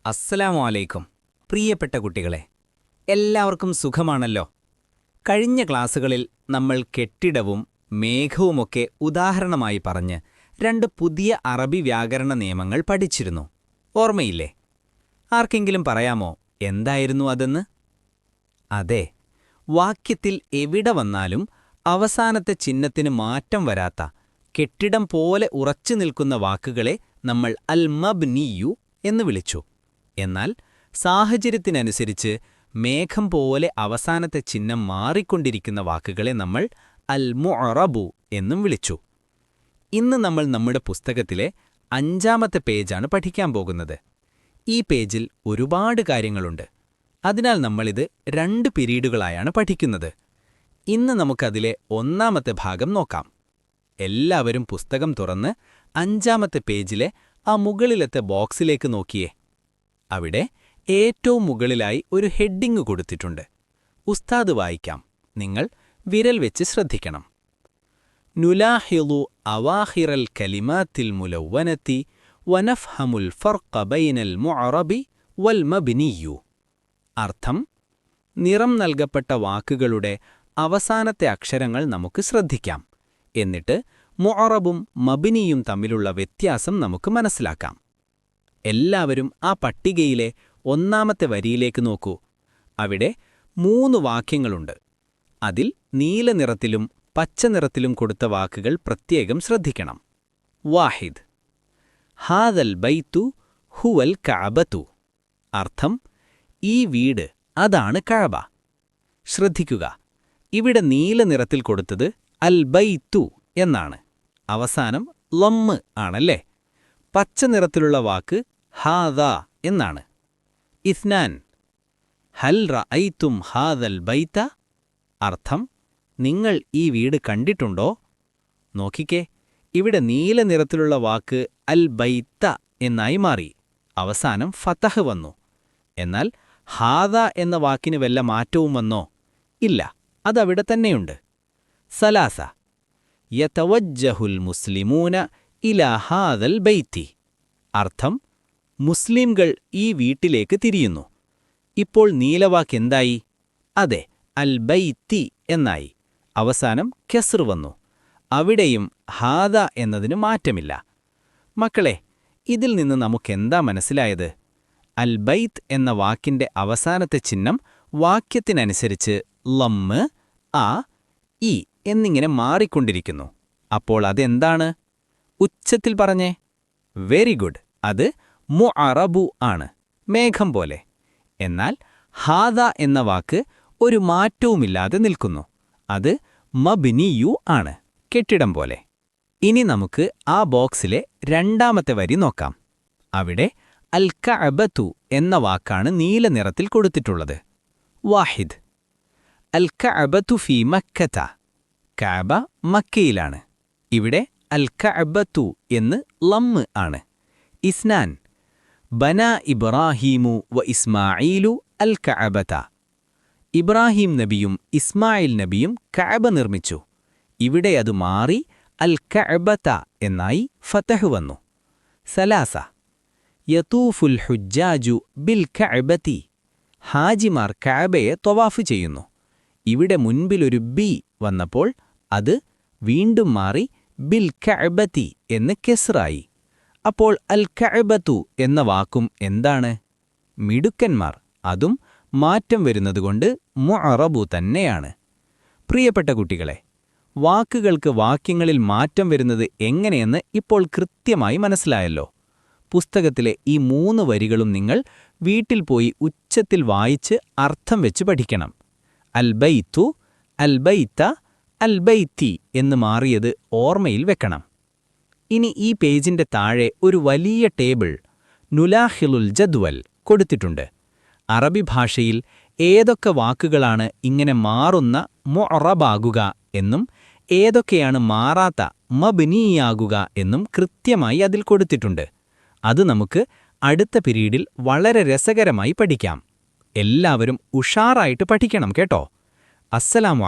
അസ്സലാമു അലൈക്കും പ്രിയപ്പെട്ട കുട്ടികളെ, എല്ലാവർക്കും സുഖമാണല്ലോ. കഴിഞ്ഞ ക്ലാസ്സുകളിൽ നമ്മൾ കെട്ടിടവും മേഘവുമൊക്കെ ഉദാഹരണമായി പറഞ്ഞ് 2 പുതിയ അറബി വ്യാകരണ നിയമങ്ങൾ പഠിച്ചിരുന്നു. ഓർമ്മയില്ലേ? ആർക്കെങ്കിലും പറയാമോ എന്തായിരുന്നു അതെന്ന്? അതെ, വാക്യത്തിൽ എവിടെ വന്നാലും അവസാനത്തെ ചിഹ്നത്തിന് മാറ്റം വരാത്ത, കെട്ടിടം പോലെ ഉറച്ചു നിൽക്കുന്ന വാക്കുകളെ നമ്മൾ അൽ മബ്നിയു എന്ന് വിളിച്ചു. എന്നാൽ സാഹചര്യത്തിനനുസരിച്ച് മേഘം പോലെ അവസാനത്തെ ചിഹ്നം മാറിക്കൊണ്ടിരിക്കുന്ന വാക്കുകളെ നമ്മൾ അൽ മുഅറബു എന്നും വിളിച്ചു. ഇന്ന് നമ്മൾ നമ്മുടെ പുസ്തകത്തിലെ 5-ാമത്തെ പേജാണ് പഠിക്കാൻ പോകുന്നത്. ഈ പേജിൽ ഒരുപാട് കാര്യങ്ങളുണ്ട്. അതിനാൽ നമ്മളിത് 2 പിരീഡുകളായാണ് പഠിക്കുന്നത്. ഇന്ന് നമുക്കതിലെ 1-ാമത്തെ ഭാഗം നോക്കാം. എല്ലാവരും പുസ്തകം തുറന്ന് 5-ാമത്തെ പേജിലെ ആ മുകളിലത്തെ ബോക്സിലേക്ക് നോക്കിയേ. അവിടെ ഏറ്റവും മുകളിലായി ഒരു ഹെഡിംഗ് കൊടുത്തിട്ടുണ്ട്. ഉസ്താദ് വായിക്കാം, നിങ്ങൾ വിരൽ വെച്ച് ശ്രദ്ധിക്കണം. നുലാഹിളു അവാഹിറൽ കലിമാത്തിൽ മുലവ്വനത്തി വനഫ്ഹമുൽ ഫർഖ ബൈനൽ മുഅറബി വൽ മബ്നിയു. അർത്ഥം: നിറം നൽകപ്പെട്ട വാക്കുകളുടെ അവസാനത്തെ അക്ഷരങ്ങൾ നമുക്ക് ശ്രദ്ധിക്കാം. എന്നിട്ട് മുഅറബും മബ്നിയും തമ്മിലുള്ള വ്യത്യാസം നമുക്ക് മനസ്സിലാക്കാം. എല്ലാവരും ആ പട്ടികയിലെ 1-ാമത്തെ വരിയിലേക്ക് നോക്കൂ. അവിടെ 3 വാക്യങ്ങളുണ്ട്. അതിൽ നീല നിറത്തിലും പച്ച നിറത്തിലും കൊടുത്ത വാക്കുകൾ പ്രത്യേകം ശ്രദ്ധിക്കണം. വാഹിദ്: ഹാദൽ ബൈത്തു ഹുവൽ കഅബതു. അർത്ഥം: ഈ വീട്, അതാണ് കഅബ. ശ്രദ്ധിക്കുക, ഇവിടെ നീല നിറത്തിൽ കൊടുത്തത് അൽ ബൈത്തു എന്നാണ്. അവസാനം ലമ്മ് ആണല്ലേ. പച്ച നിറത്തിലുള്ള വാക്ക് ഹാദ എന്നാണ്. ഇസ്നാൻ: ഹൽ റഅയ്തും ഹാദൽ ബൈത. അർത്ഥം: നിങ്ങൾ ഈ വീട് കണ്ടിട്ടുണ്ടോ? നോക്കിക്കേ, ഇവിടെ നീല നിറത്തിലുള്ള വാക്ക് അൽ ബൈത്ത എന്നായി മാറി. അവസാനം ഫതഹ് വന്നു. എന്നാൽ ഹാദ എന്ന വാക്കിന് വല്ല മാറ്റവും വന്നോ? ഇല്ല, അതവിടെ തന്നെയുണ്ട്. സലാസ: യതവജ്ജഹുൽ മുസ്ലിമൂന ഇലാ ഹാദൽ ബൈത്തി. അർത്ഥം: മുസ്ലിംകൾ ഈ വീട്ടിലേക്ക് തിരിയുന്നു. ഇപ്പോൾ നീലവാക്കെന്തായി? അതെ, അൽ ബൈത്തി എന്നായി. അവസാനം കെസ്ർ വന്നു. അവിടെയും ഹാദ എന്നതിന് മാറ്റമില്ല. മക്കളെ, ഇതിൽ നിന്ന് നമുക്കെന്താ മനസ്സിലായത്? അൽ ബൈത്ത് എന്ന വാക്കിന്റെ അവസാനത്തെ ചിഹ്നം വാക്യത്തിനനുസരിച്ച് ലമ്മ്, ആ, ഇ എന്നിങ്ങനെ മാറിക്കൊണ്ടിരിക്കുന്നു. അപ്പോൾ അതെന്താണ്? ഉച്ചത്തിൽ പറഞ്ഞേ. വെരി ഗുഡ്, അത് മുഅറബു ആണ്, മേഘം പോലെ. എന്നാൽ ഹാദ എന്ന വാക്ക് ഒരു മാറ്റവുമില്ലാതെ നിൽക്കുന്നു. അത് മബ്നിയു ആണ്, കെട്ടിടം പോലെ. ഇനി നമുക്ക് ആ ബോക്സിലെ 2-ാമത്തെ വരി നോക്കാം. അവിടെ അൽ കഅബതു എന്ന വാക്കാണ് നീല നിറത്തിൽ കൊടുത്തിട്ടുള്ളത്. വാഹിദ്: അൽ കഅബതു ഫീ മക്കത. കഅബ മക്കയിലാണ്. ഇവിടെ അൽ കഅബതു എന്ന് ലമ്മ് ആണ്. ഇസ്നാൻ: ബന ഇബ്രാഹീമു വ ഇസ്മാഈലു അൽ കഅബത. ഇബ്രാഹിം നബിയും ഇസ്മായിൽ നബിയും കഅബ നിർമ്മിച്ചു. ഇവിടെ അത് മാറി അൽ കഅബത എന്നായി ഫതഹ് വന്നു. സലാസ: യതൂഫുൽ ഹുജ്ജാജു ബിൽ കഅബതി. ഹാജിമാർ കഅബയെ ത്വവാഫ് ചെയ്യുന്നു. ഇവിടെ മുൻപിലൊരു ബി വന്നപ്പോൾ അത് വീണ്ടും മാറി ബിൽ കഅബതി എന്ന് കെസ്റായി. അപ്പോൾ അൽ കഅബതു എന്ന വാക്കും എന്താണ്? മിടുക്കന്മാർ. അതും മാറ്റം വരുന്നതുകൊണ്ട് മുഅറബു തന്നെയാണ്. പ്രിയപ്പെട്ട കുട്ടികളെ, വാക്കുകൾക്ക് വാക്യങ്ങളിൽ മാറ്റം വരുന്നത് എങ്ങനെയെന്ന് ഇപ്പോൾ കൃത്യമായി മനസ്സിലായല്ലോ. പുസ്തകത്തിലെ ഈ 3 വരികളും നിങ്ങൾ വീട്ടിൽ പോയി ഉച്ചത്തിൽ വായിച്ച് അർത്ഥം വെച്ച് പഠിക്കണം. അൽ ബൈത്തു, അൽ ബൈത്ത, അൽ ബൈത്തി എന്ന് മാറിയത് ഓർമ്മയിൽ വെക്കണം. ഇനി ഈ പേജിന്റെ താഴെ ഒരു വലിയ ടേബിൾ നുലാഹിളുൽ ജദ്വൽ കൊടുത്തിട്ടുണ്ട്. അറബി ഭാഷയിൽ ഏതൊക്കെ വാക്കുകളാണ് ഇങ്ങനെ മാറുന്ന മുഅറബാകുക എന്നും ഏതൊക്കെയാണ് മാറാത്ത മബ്നിയാകുക എന്നും കൃത്യമായി അതിൽ കൊടുത്തിട്ടുണ്ട്. അത് നമുക്ക് അടുത്ത പിരീഡിൽ വളരെ രസകരമായി പഠിക്കാം. എല്ലാവരും ഉഷാറായിട്ട് പഠിക്കണം കേട്ടോ. അസ്സലാമു അലൈക്കും.